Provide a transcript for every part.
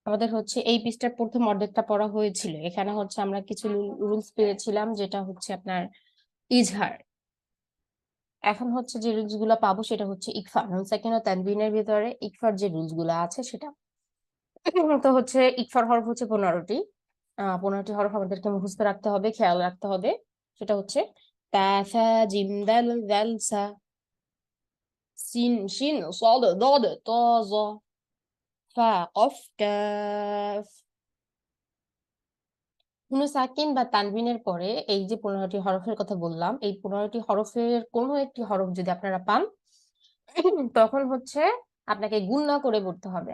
আমাদের হচ্ছে এই পৃষ্ঠার প্রথম অর্ধেকটা পড়া হয়েছিল। এখানে হচ্ছে আমরা কিছু রুলস পেয়েছিলাম, যেটা হচ্ছে আপনার ইজহার। এখন হচ্ছে যে রুলস গুলা পাবো সেটা হচ্ছে ইকফা, নুন সাকিন ও তানবিনের ভিতরে ইকফার যে রুলস গুলা আছে সেটা। তো হচ্ছে ইকফার হরফ হচ্ছে 15টি। 15টি হরফ আমাদেরকে মুখস্থ রাখতে হবে, খেয়াল রাখতে হবে। সেটা হচ্ছে তা, ফা, জিম, দাল, দাল, সা, সিন, শিন, صاد، ضاد، ط، ظ، ফা, কফ, কাফ। নুন সাকিন বা তানবিনের পরে এই যে 15টি হরফের কথা বললাম, এই 15টি হরফের কোনো একটি হরফ যদি আপনারা পান, তখন হচ্ছে আপনাকে গুণনা করে পড়তে হবে।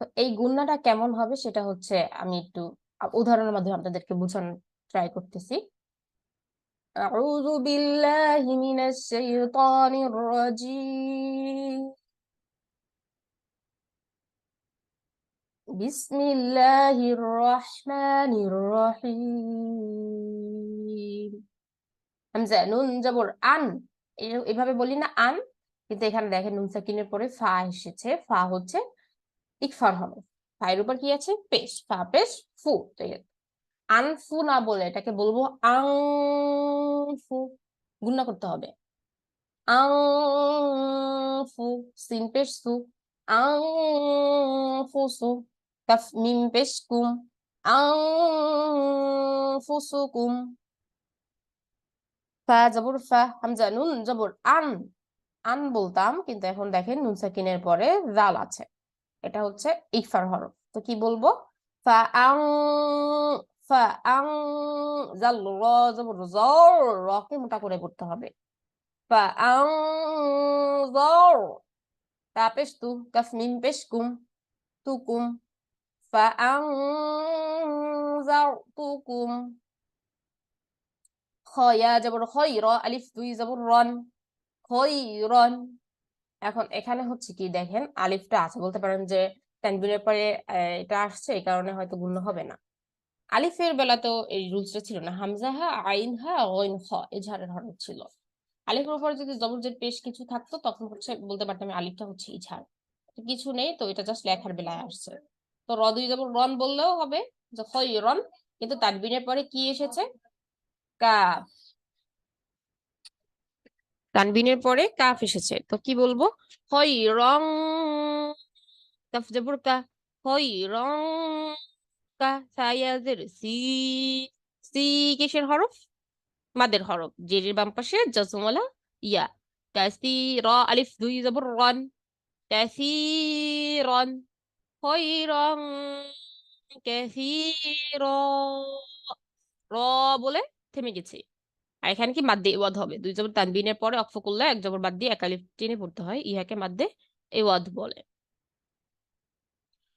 তো এই গুণনাটা কেমন হবে সেটা হচ্ছে আমি একটু উদাহরণের মাধ্যমে আপনাদেরকে বোঝানোর ট্রাই করতেছি। আউযু বিল্লাহি মিনাশ শাইতানির রাজিম। বিসমিল্লাহির রহমানির রহিম। হামজা, নুন জবর আন, এভাবে বলি না আন, কিন্তু এখানে দেখেন নুন সাকিনের পরে ফা এসেছে। ফা হচ্ছে ইকফার হরফ। ফায়ের উপর কি আছে? পেশ। ফা পেশ ফু। তো আনফু না বলে এটাকে বলবো আং ফু। গুণনা করতে হবে। আং ফু। সিন পেশ সু। আং ফু সু। কাফ মিম পেশ কুম। আং ফু সু কুম। ফা জবর ফা, হামজা নুন জবর আন। আন বলতাম, কিন্তু এখন দেখেন নুন সাকিনের পরে জাল আছে। এটা হচ্ছে ইকফার হরফ। তো কি বলবো? ফা আং, ফা আং, জাল, র জবর জর, র কে মোটা করে পড়তে হবে। ফা আং জর, তা পেশ তু, কাফ মিম পেশ কুম, তুকুম। ফা আং জার তুকুম। খয়া জবর খয়র, আলিফ দুই জবর রন, খয়রন। এখন এখানে হচ্ছে কি দেখেন আলিফটা আছে, বলতে পারেন যে তানবিনের পরে এটা আসছে, এই কারণে হয়তো গুণ হবে না। আলিফের বেলা তো এই রুলসটা ছিল না। হামজা হা, আইন হা, গইন খ ইজহারের হরফ ছিল। আলিফের উপরে যদি জবরজের পেশ কিছু থাকতো তখন হচ্ছে বলতে পারতাম আলিফটা হচ্ছে ইজহার। তো কিছু নেই, তো এটা জাস্ট লেখার বেলায় আসছে। তো র দুই জবর রন বললেও হবে, যে খয়রন। কিন্তু তানবিনের পরে কি এসেছে? কাফ। তানবিনের পরে কাফ এসেছে, তো কি বলবো? খয়রং, কাফ জবর কা, খয়রং কা, সায়াজের সি। সি কিসের হরফ? মাদের হরফ। জেরের বাম পাশে জজমওয়ালা ইয়া। তাসি, র আলিফ দুই জবর রন, কাসিরন, খয়রং কাসির। র বলে থেমে গেছি। আর এখানে কি মাদ্দে ওয়াদ হবে, দুই জবর তানবিনের পরে অক্ফ করলে এক জবর বাদ দিয়ে এক আলিফ টেনে পড়তে হয়, ইহাকে মাদ্দে ওয়াদ বলে।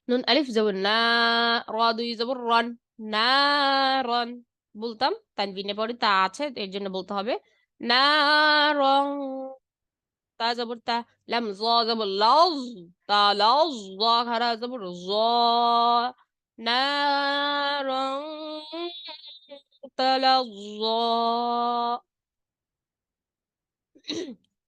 নুন আলিফ জবর না, র দুই জবর রন, না রন বলতাম। তানবিনের পরে তা আছে, এর জন্য বলতে হবে না রং। তা জবর তা, লাম জ জবর লজ, তা লজ, জ খারা জবর জ, না রং, তা লজ।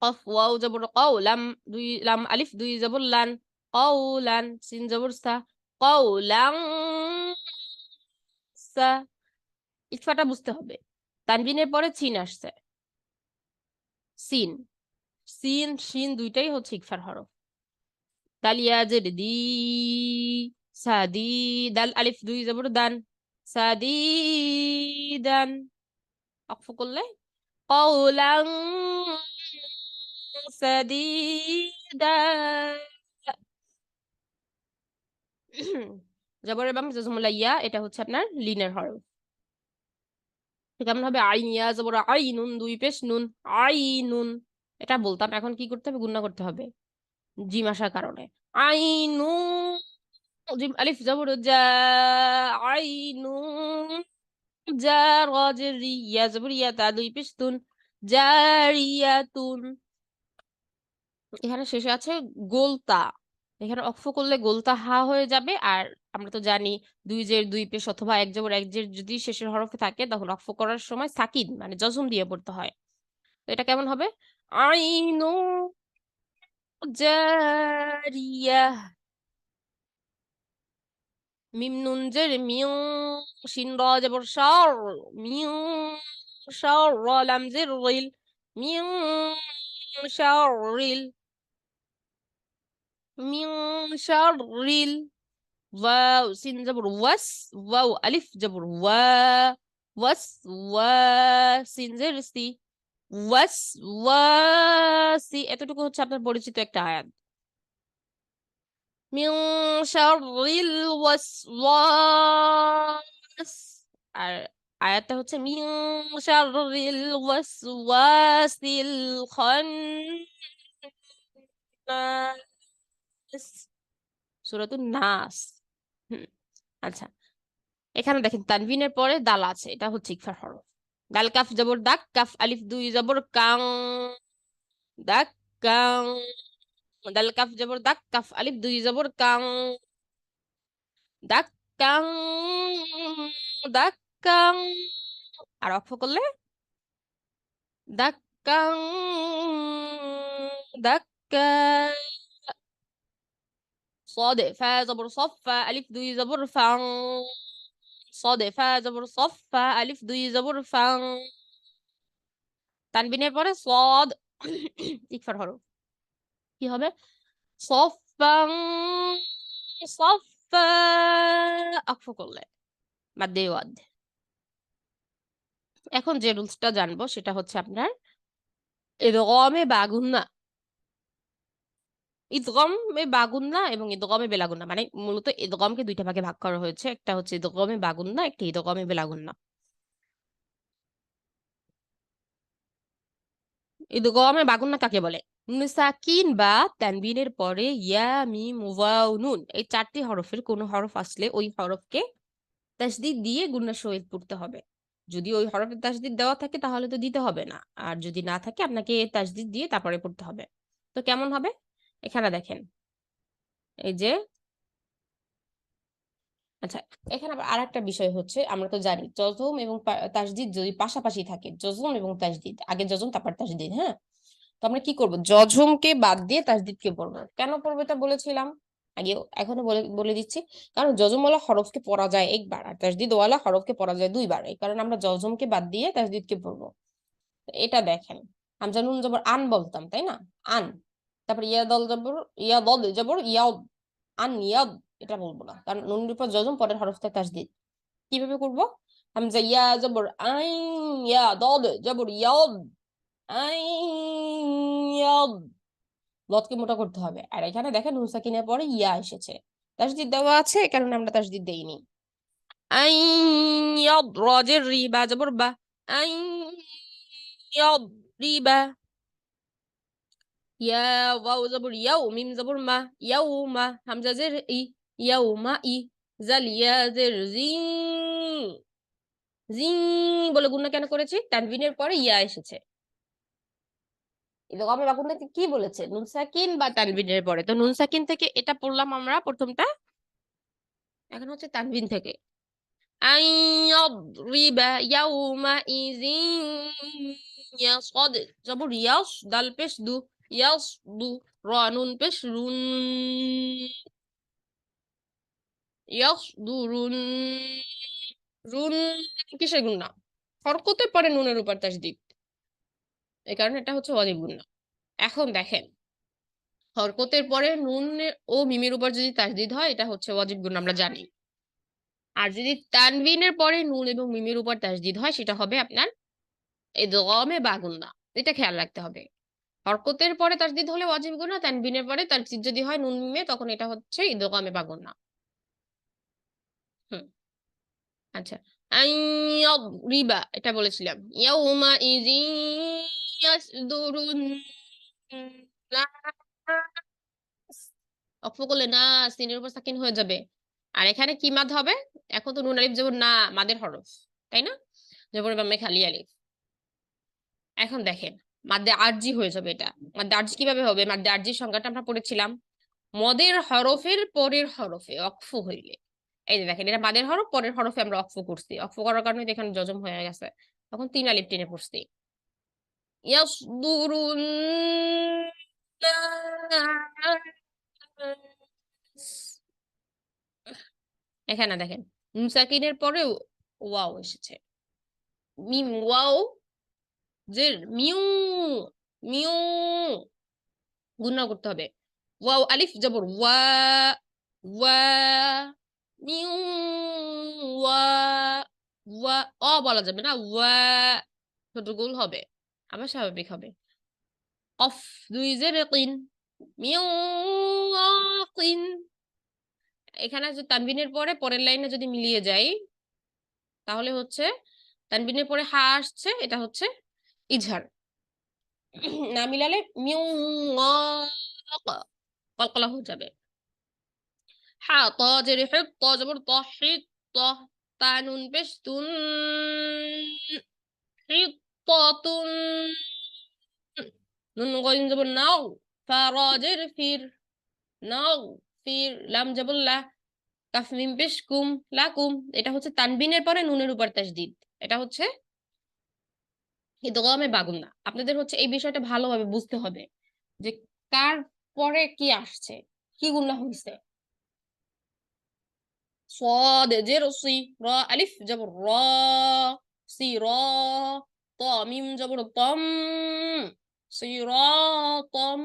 কফ ওয়াও জবর কও, লাম দুই, লাম আলিফ দুই জবর লান, কওলান, সিন জবর সা, কওলাং সা। ইকফাটা বুঝতে হবে। তানবিনের পরে সিন আসছে। সিন, সিন শিন দুইটাই হচ্ছে ইকফার হরফ। দালিয়া জের দি, সাদি, দাল আলিফ দুই জবর দান, সাদি দান। অক্ফ করলে কওলাং সাদিদা। জবরের বাম জজমুল্লাহ ইয়া, এটা হচ্ছে আপনার লিনের হরফ। কেমন হবে? আইন ইয়া জবর আইনুন, দুই পেশ নুন, আইনুন। এটা বলতাম, এখন কি করতে হবে? গুণনা করতে হবে জিম আসার কারণে। আইনু, জিম আলিফ জবর জা, আইনু জা, র জের রি, ইয়া জবর ইয়া, তা দুই পেশ তুন, জারিয়াতুন। এখানে শেষে আছে গোলতা। এখানে অক্ফ করলে গোলতা হা হয়ে যাবে। আর আমরা তো জানি দুই জের দুই পেশ অথবা এক জবর এক জের যদি শেষের হরফে থাকে তখন অক্ফ করার সময় সাকিন মানে জজম দিয়ে পড়তে হয়। তো এটা কেমন হবে? আইনু জারিয়া, মিম নুন জের মিউ, শিন র জবর শর, মিউ শর, র লাম জের রিল, মিউ শারিল, মিউ শারিল। واو سين جبر وس، واو ألف جبر وس سين زر سي ওয়াসি। এতটুকু হচ্ছে আপনার পরিচিত একটা আয়াত। মিন শাররিল ওয়াসওয়াস। আর আয়াতটা হচ্ছে মিন শাররিল ওয়াসওয়াসিল খান্নাস, সূরাতুন নাস। হুম, আচ্ছা, এখানে দেখেন তানভিনের পরে দাল আছে, এটা হচ্ছে ইকফার হরফ। দাল কাফ জবর দাক, কাফ আলিফ দুই জবর কাং, দাক কাং। দাল কাফ জবর দাক, কাফ আলিফ দুই জবর কাং, দাক কাং, দাক কাং। আর অক্ষ করলে দাক কাং, দাক কাং। صاد فا زبر صف فا ألف দুই জবর ফাং، صاد فا জবর صف فا ألف দুই জবর ফাং। তানবিনের পরে সদ ইকফার হরফ, কি হবে? সফাং, সফা। অক্ষ করলে মাদ্দে ওয়াদ। এখন যে রুলসটা জানবো সেটা হচ্ছে আপনার ইদগমে বাগুন্না। ইদগমে বাগুন্না এবং ইদগমে বেলাগুন্না, মানে মূলত ইদগমকে দুইটা ভাগে ভাগ করা হয়েছে, একটা হচ্ছে ইদগমে বাগুন্না, একটা ইদগমে বেলাগুন্না। ইদগমে বাগুন্না কাকে বলে? নুন সাকিন বা তানবিনের পরে ইয়া মিম ওয়াও নুন এই চারটি হরফের কোন হরফ আসলে ওই হরফকে তাসদিদ দিয়ে গুণনা সহিত পড়তে হবে। যদি ওই হরফের তাসদিদ দেওয়া থাকে তাহলে তো দিতে হবে না, আর যদি না থাকে আপনাকে তাসদিদ দিয়ে তারপরে পড়তে হবে। তো কেমন হবে? এখানে দেখেন, এই যে, আচ্ছা, এখানে আবার আরেকটা বিষয় হচ্ছে, আমরা তো জানি জজম এবং তাসদিদ যদি পাশাপাশি থাকে, জজম এবং তাসদিদ, আগে জজম তারপর তাসদিদ, হ্যাঁ। তো আমরা কি করব, জজমকে বাদ দিয়ে তাসদিদকে পড়বো। কেন পড়বো এটা বলেছিলাম আগে, এখনো বলে বলে দিচ্ছি। কারণ জজমওয়ালা হরফকে পড়া যায় একবার, আর তাসদিদওয়ালা হরফকে পড়া যায় দুইবার, এই কারণে আমরা জজমকে বাদ দিয়ে তাসদিদকে পড়বো। তো এটা দেখেন, আমরা নুন জবর আন বলতাম, তাই না? আন। তারপর ইয়াদল জবর, ইয়াদল জবর ইয়াদ, আন ইয়াদ। এটা বলবো না, কারণ নুনের উপর জজম, পরের হরফটা তাসদিদ। কিভাবে করবো? হামজা ইয়া জবর আইন, ইয়া দদ জবর ইয়াদ, আইয়াদ। লটকে মোটা করতে হবে। আর এখানে দেখেন নুন সাকিনের পরে ইয়া এসেছে, তাসদিদ দেওয়া আছে, এই কারণে আমরা তাসদিদ দেইনি। আইয়াদ, রজের রি, বা জবর বা, আইয়াদ রিবা। ইয়া ওয়াও জবর ইয়াও, মিম জবর মা, ইয়াও মা। হামজা জের ই, ইয়াও মা ই। জাল ইয়া জের জি, জি বলে গুণনা কেন করেছি? তানবিনের পরে ইয়া এসেছে। ইদগামে বাগুন্নাকে কি বলেছে? নুন সাকিন বা তানবিনের পরে। তো নুন সাকিন থেকে এটা পড়লাম আমরা প্রথমটা, এখন হচ্ছে তানবিন থেকে। আইয়াদরিবা ইয়াউমা ইযিন, ইয়াসদ জবর ইয়াস, দাল পেশ দু, ইয়াস দু, র নুন পেশ রুন, ইয়াস দুরুন। রুন কিসের গুণনা? হরকতের পরে নুনের উপর তাসদিদ, এই কারণে এটা হচ্ছে ওয়াজিব গুণনা। এখন দেখেন, হরকতের পরে নুন ও মিমের উপর যদি তাসদিদ হয় এটা হচ্ছে ওয়াজিব গুণ, আমরা জানি। আর যদি তানবিনের পরে নুন এবং মিমের উপর তাসদিদ হয় সেটা হবে আপনার ইদগামে বা গুন্না। এটা খেয়াল রাখতে হবে। হরকতের পরে তাসদিদ হলে ওয়াজিব গুন্না, তানবিনের পরে তাসদিদ যদি হয় নুন মিমে তখন এটা হচ্ছে ইদগামে বা গুন্না। হুম, আচ্ছা। আইয়াদরিবা এটা বলেছিলাম, ইয়াউমা ইযিন ইয়াসদুরুন নাস। অক্ষ করলে না, সিনের উপর সাকিন হয়ে যাবে। আর এখানে কি মাদ হবে? এখন তো নুন আলিফ যেমন না, মাদের হরফ, তাই না? যেমন বামে খালি আলিফ। এখন দেখেন, মাদ্দে আরজি হয়ে যাবে এটা। মাদ্দে আরজি কিভাবে হবে? মাদ্দে আরজির সংজ্ঞাটা আমরা পড়েছিলাম, মদের হরফের পরের হরফে অক্ফ হইলে। এই যে দেখেন, এটা মাদের হরফ, পরের হরফে আমরা অক্ফ করছি, অক্ফ করার কারণে তো এখানে জজম হয়ে গেছে, তখন তিন আলিফ টেনে পড়ছি। ইয়াসদুরুন নাস। এখানে দেখেন নুন সাকিনের পরে ওয়াও এসেছে, মিম ওয়াও জের মিউ, মিউ গুণা করতে হবে। ওয়াও আলিফ জবর ওয়া, ওয়া মিউ ওয়া, ওয়া অ বলা যাবে না, ওয়া ছোট গোল হবে, আবার স্বাভাবিক হবে। কফ দুই জের কিন, মিউ কিন। এখানে যে তানবিনের পরে পরের লাইনে যদি মিলিয়ে যাই তাহলে হচ্ছে তানবিনের পরে হা আসছে, এটা হচ্ছে ইজহার। না মিলালে মিউ কলকলা হয়ে যাবে। হা ত জের হিত, ত জবর ত, হিত ত, তা নুন পেশ তুন, হিত তুন, নুন গইন জবর নাও, ফা র জের ফির, নাও ফির, লাম জবর লা, কাফ মিম পেশ কুম, লাকুম। এটা হচ্ছে তানবিনের পরে নুনের উপর তাসদিদ, এটা হচ্ছে ইদগামে বাগুন্না। আপনাদের হচ্ছে এই বিষয়টা ভালোভাবে বুঝতে হবে যে কার পরে কি আসছে, কি গুন্না হয়েছে। صاد جر صي را ألف جبر را، سي را، طا ميم جبر طم، صراطم،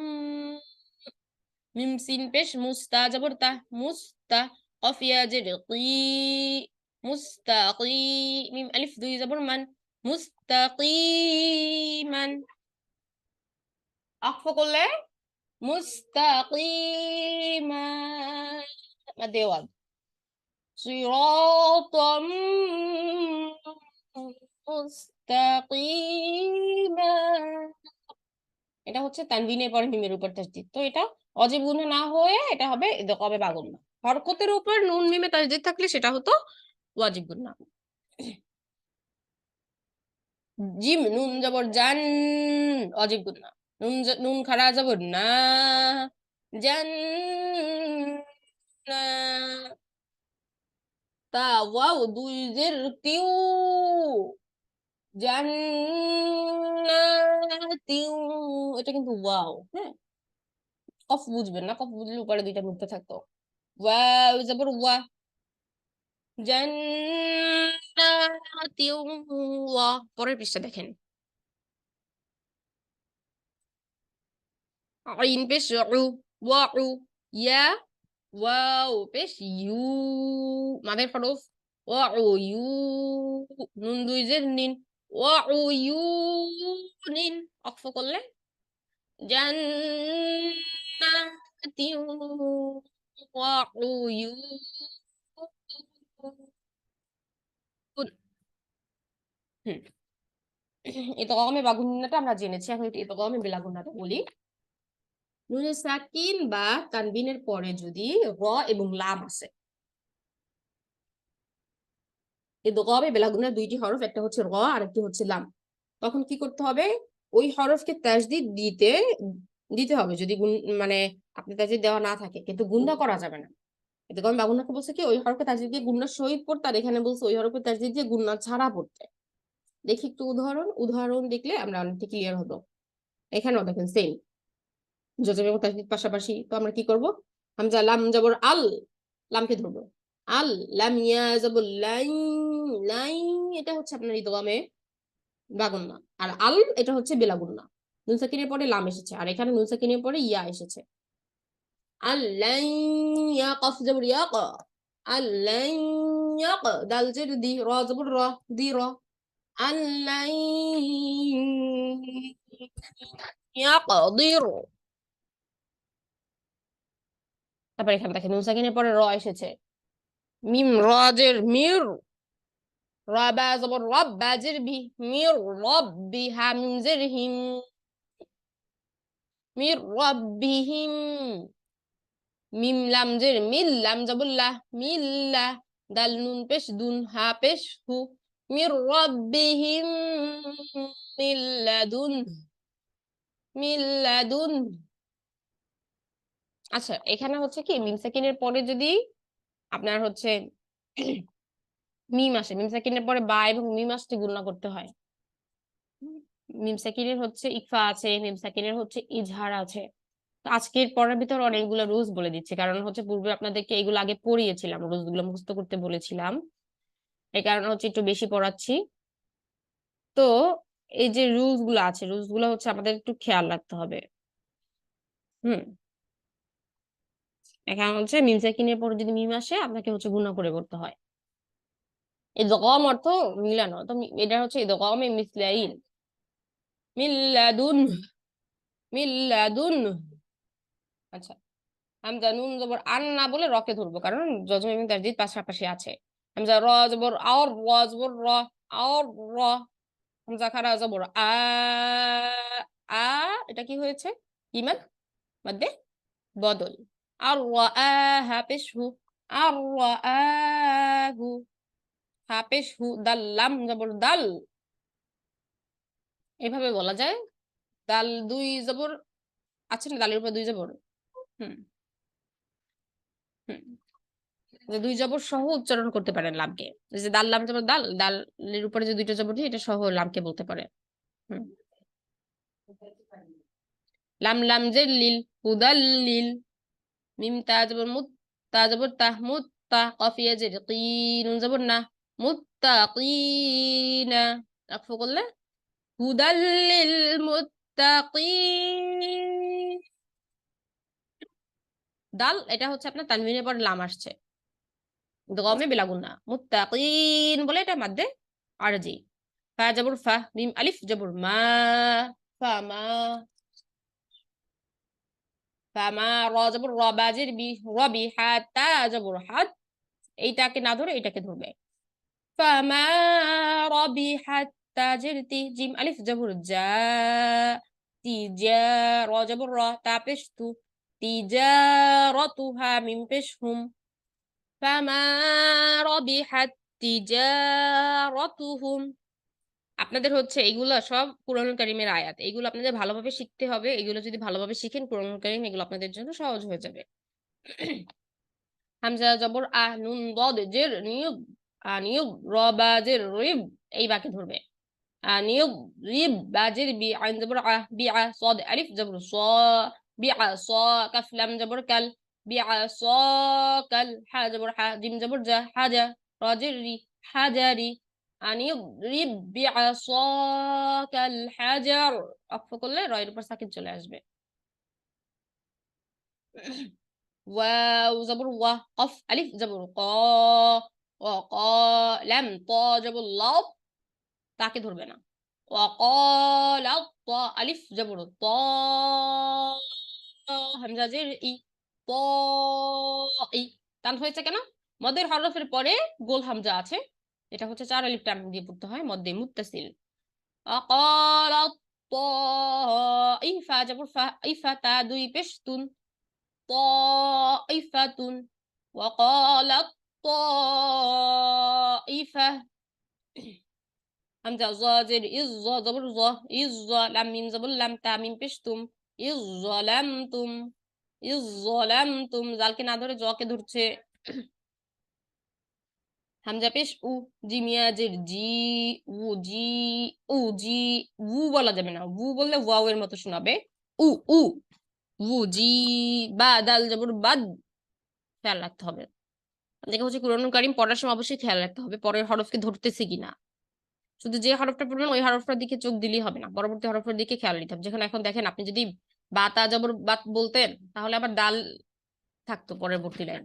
মিম সিন পেশ মুস্তা জবর তা, মুস্তা, কফ ইয়া জের কি, মুস্তাকি, মিম আলিফ দুই জবর মান, মুস্তাকিমান। আকফ করলে মুস্তাকিমান, দেওয়াল صراطا মুস্তাকিমা। এটা হচ্ছে তানবিনের পরে মিমের উপর তাসদিদ, তো এটা অজীব গুণা না হয়ে এটা হবে ইদগামে বাগুন্না। হরকতের উপর নুন মিমে তাসদিদ থাকলে সেটা হতো ওয়াজিব গুণা। জিম নুন জবর জান, অজীব গুণা। নুন খাড়া জবর না, জান না। তা ওয়াও দুই জের তিউ, জান্নাতিউ, এটা কিন্তু ওয়াও, হ্যাঁ। কফ বুঝবেন না, কফ বুঝলে উপরে দুইটা মুক্ত থাকতো। ওয়াও জবর ওয়া, জান্নাতিউ ওয়া। পরের পৃষ্ঠা দেখেন, আইন পেশ উ, ওয়া উ, ইয়া ওয়াও পেশ ইউ, মাদের হরফ, ওয়া উ ইউ, নুন দুই জের নিন, ওয়া উ ইউ নিন। অক্ফ করলে জান্নাতি ওয়া উয়ুন। হুম, ইদগামে বাগুন্নাটা আমরা জেনেছি, এখন একটু ইদগামে বিলাগুন্নাটা বলি। নুনে সাকিন বা তানবিনের পরে যদি র এবং লাম আছে, ইদগামে বিলাগুন্নার দুইটি হরফ, একটা হচ্ছে র আর একটি হচ্ছে লাম, তখন কি করতে হবে? ওই হরফকে তাসদিদ দিতে দিতে হবে যদি মানে আপনি তাসদিদ দেওয়া না থাকে, কিন্তু গুণা করা যাবে না। ইদগামে বাগুন্নাকে বলছে কি ওই হরফকে তাসদিদ দিয়ে গুণনা সহিত পড়তে, আর এখানে বলছে ওই হরফকে তাসদিদ দিয়ে গুণনা ছাড়া পড়তে। দেখি একটু উদাহরণ দেখলে আমরা অনেকটা ক্লিয়ার হবো। এখানেও দেখেন সেম জজম এবং তাসদিদ পাশাপাশি, তো আমরা কি করব? হামজা লাম জবর আল, লামকে ধরবো। আল লাম ইয়া জবর লাই, লাই এটা হচ্ছে আপনার ইদগামে বাগুন্না। আর আল এটা হচ্ছে বেলা গুন্না। নুন সাকিনের পরে লাম এসেছে, আর এখানে নুন সাকিনের পরে ইয়া এসেছে। আল্লাই, ইয়া কফ জবর ইয়া ক, আল্লাই ইয়াক, দাল জের দি, র জবর র, দি র, আল্লাই ইয়াকদির। তারপর এখানে দেখেন নুন সাকিনের পরে র এসেছে, মিম রাজের মির, রাবা জবর রব, বাজের বি, মির রব্বি, হামজের হিম, মির রব্বিহিম, মিম লাম জের মিল, লাম জবুল্লাহ, মিল্লাহ, দাল নুন পেশ দুন, হা পেশ হু, মির রব্বিহিম, মিল্লাদুন, মিল্লাদুন। আচ্ছা, এখানে হচ্ছে কি মিম সাকিনের পরে যদি আপনার হচ্ছে মিম আসে, মিম সাকিনের পরে বা এবং মিম আসতে গুণনা করতে হয়। মিম সাকিনের হচ্ছে ইকফা আছে, মিম সাকিনের হচ্ছে ইজহার আছে। তো আজকের পড়ার ভিতর অনেকগুলো রুলস বলে দিচ্ছে, কারণ হচ্ছে পূর্বে আপনাদেরকে এগুলো আগে পড়িয়েছিলাম, রুলস গুলো মুখস্থ করতে বলেছিলাম, এই কারণে হচ্ছে একটু বেশি পড়াচ্ছি। তো এই যে রুলস গুলো আছে, রুলস গুলো হচ্ছে আমাদের একটু খেয়াল রাখতে হবে। হুম, এখানে হচ্ছে মিম সাকিনের পরে যদি মিম আসে আপনাকে হচ্ছে গুণা করে করতে হয়। ইদগাম অর্থ মিলানো, তো এটা হচ্ছে ইদগামে মিসলাইল, মিল্লাদুন, মিল্লাদুন। আচ্ছা, হামজা নুন জবর আন না বলে রকে ধরবো, কারণ জজম এবং তাসদীদ পাশাপাশি আছে। হামজা র জবর আর, র জবর র, আর র। হামজা খারা জবর আ, আ, এটা কি হয়েছে? ইমাদ মধ্যে বদল। আর হা পেশ হু, আর হু, হা পেশ হু, দাল লাম জবর দাল, এভাবে বলা যায়। দাল দুই জবর আছে না, দালের উপর দুই জবর। হুম, হুম, যে দুই জবর সহ উচ্চারণ করতে পারেন লামকে। এই যে দাল লাম জবর দাল, দালের উপরে যে দুইটা জবর দিয়ে এটা সহ লামকে বলতে পারে। হুম, লাম লাম যে লিল, হুদাল্লিল। মিম তা জবর মুত, তা জবর তাহ, মুত তা। কফ ইয়া জের কি, নুন জবর না, মুত্তাকিনা। আকফ করলে হুদাল্লিল মুত্তাকিন। দাল এটা হচ্ছে আপনার তানবিনের পর লাম আসছে, গমে বেলাগুন্না, মুত্তাকিন বলে এটা মাদ্দে আরজি। ফা জবর ফা, মিম আলিফ জবর মা, ফামা। ফামা র জবর র, বাজের বি, রবি। হাতা জবর হাত, এইটাকে না ধরে এটাকে ধরবে। ফামা রবি হাত্তা জেরতি, জিম আলিফ জবর যা, তিজা। র জবর র, তা পেশ তু, তিজারতুহা, মিম পেশ হুম। ফামা রবিহাত তিজারতুহুম। আপনাদের হচ্ছে এগুলো সব কুরআনুল কারীমের আয়াত, এগুলো আপনাদের ভালোভাবে শিখতে হবে। এগুলো যদি ভালোভাবে শিখেন কুরআনুল কারীম, এগুলো আপনাদের জন্য সহজ হয়ে যাবে। হামজা জবর আহ, নুন দদ জের নিয়ব, আনিয়ব। র বা জের রিব, এই বাকে ধরবে। আনিয়ব রিব, বাজের বি, আইন জবর আহ, বিআ। সদ আলিফ জবর স, বিআ স। কাফ লাম জবর কাল, বিআ স কাল। হা জবর হা, জিম জবর জা, হাজা। র জের রি, হাজারি। আনিয়ব রিব বিআ স কাল হাজার। অক্ষ করলে রয়ের উপর সাকিন চলে আসবে। ওয়াও জবর ওয়া, কফ আলিফ জবর ক, ক। লাম ত জবর লাভ, তাকে ধরবে না। وقال আলিফ জবর ত, হামজা জের ই, ত ই। টান হয়েছে কেন? মদের হরফের পরে গোল হামজা আছে, এটা হচ্ছে 4 আলিফ টান দিয়ে পড়তে হয়, মধ্যে মুত্তাসিল। وقال الطائفة জবর ফা, ইফা তা দুই পেশ তুন, طائفة। وقال الطائفة। হামজা জাজের ইজ, জবর জ, ইজ। লাম মিম জবর লাম, তা মিম পেশ তুম, ইজ লামতুম, ইজ লামতুম। জালকে না ধরে জকে ধরছে। হামজা পেশ উ, জি মিয়াজের জি, উ জি, উ জি। উ বলা যাবে না, উ বললে ওয়াও এর মতো শোনাবে। উ, উ, উ জি। বা দাল জবর বাদ, খেয়াল রাখতে হবে। দেখে হচ্ছে কুরআনুল কারীম পড়ার সময় অবশ্যই খেয়াল রাখতে হবে পরের হরফকে ধরতেছি কিনা। শুধু যে হরফটা পড়বেন ওই হরফটার দিকে চোখ দিলেই হবে না, পরবর্তী হরফের দিকে খেয়াল দিতে হবে। যেখানে এখন দেখেন, আপনি যদি বা তা জবর বাত বলতেন, তাহলে আবার দাল থাকতো পরবর্তী লাইন,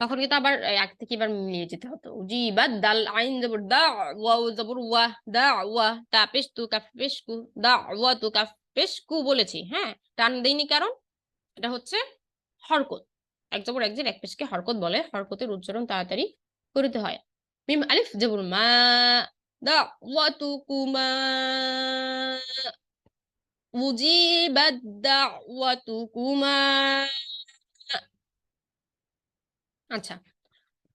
তখন কিন্তু আবার এক থেকে এবার মিলিয়ে যেতে হতো। জি বা দাল, আইন জবর দা, ওয়াও জবর ওয়া, দা ওয়া। তা পেশ তু, কাফ পেশ কু, দা ওয়া তু, কাফ পেশ কু বলেছি। হ্যাঁ, টান দেইনি কারণ এটা হচ্ছে হরকত। এক জবর এক জের এক পেশকে হরকত বলে, হরকতের উচ্চারণ তাড়াতাড়ি করতে হয়। মিম আলিফ জবর মা, দা ওয়া তু কুমা, উজিবাদ দাওয়াতুকুমা। আচ্ছা,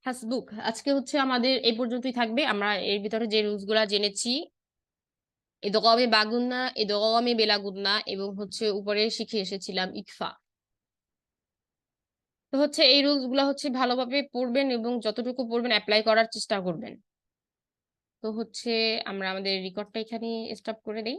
হাসবুক। আজকে হচ্ছে আমাদের এই পর্যন্তই থাকবে। আমরা এর ভিতরে যে রুলস গুলা জেনেছি, ইদগামে বাগুন্না, ইদগামে বেলাগুন্না, এবং হচ্ছে উপরে শিখে এসেছিলাম ইকফা। তো হচ্ছে এই রুলস গুলা হচ্ছে ভালোভাবে পড়বেন এবং যতটুকু পড়বেন অ্যাপ্লাই করার চেষ্টা করবেন। তো হচ্ছে আমরা আমাদের রেকর্ডটা এখানে স্টপ করে দেই।